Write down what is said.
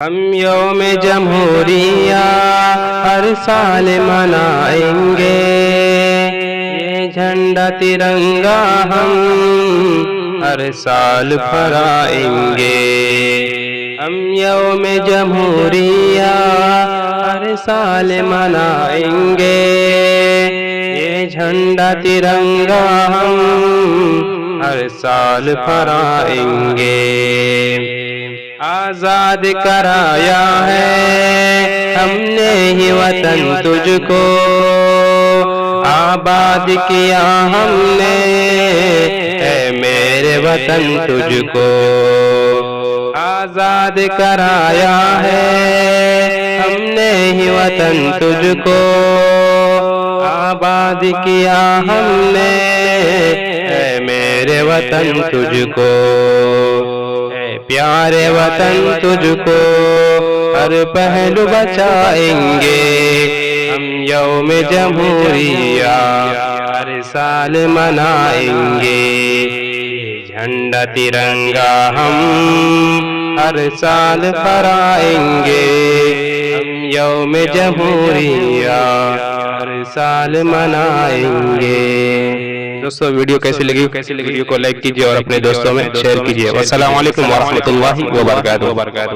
ہم یوم جمہوریہ ہر سال منائیں گے، یہ جھنڈا ترنگا ہم ہر سال پھہرائیں گے۔ ہم یوم جمہوریہ ہر سال منائیں گے، یہ جھنڈا ترنگا ہم ہر سال پھہرائیں گے۔ آزاد کرایا ہے ہم نے ہی وطن تجھ کو، آباد کیا ہم نے اے میرے وطن تجھ کو۔ آزاد کرایا ہے ہم نے ہی وطن تجھ کو، آباد کیا ہم نے اے میرے وطن تجھ کو۔ پیارے وطن تجھ کو ہر پہلو بچائیں گے، ہم یوم جمہوریہ ہر سال منائیں گے۔ جھنڈا ترنگا ہم ہر سال پھہرائیں گے، ہم یوم جمہوریہ ہر سال منائیں گے۔ دوستو ویڈیو کیسی لگی؟ ویڈیو کو لائک کیجئے اور اپنے دوستوں میں شیئر کیجئے۔ والسلام علیکم ورحمۃ اللہ وبرکاتہ۔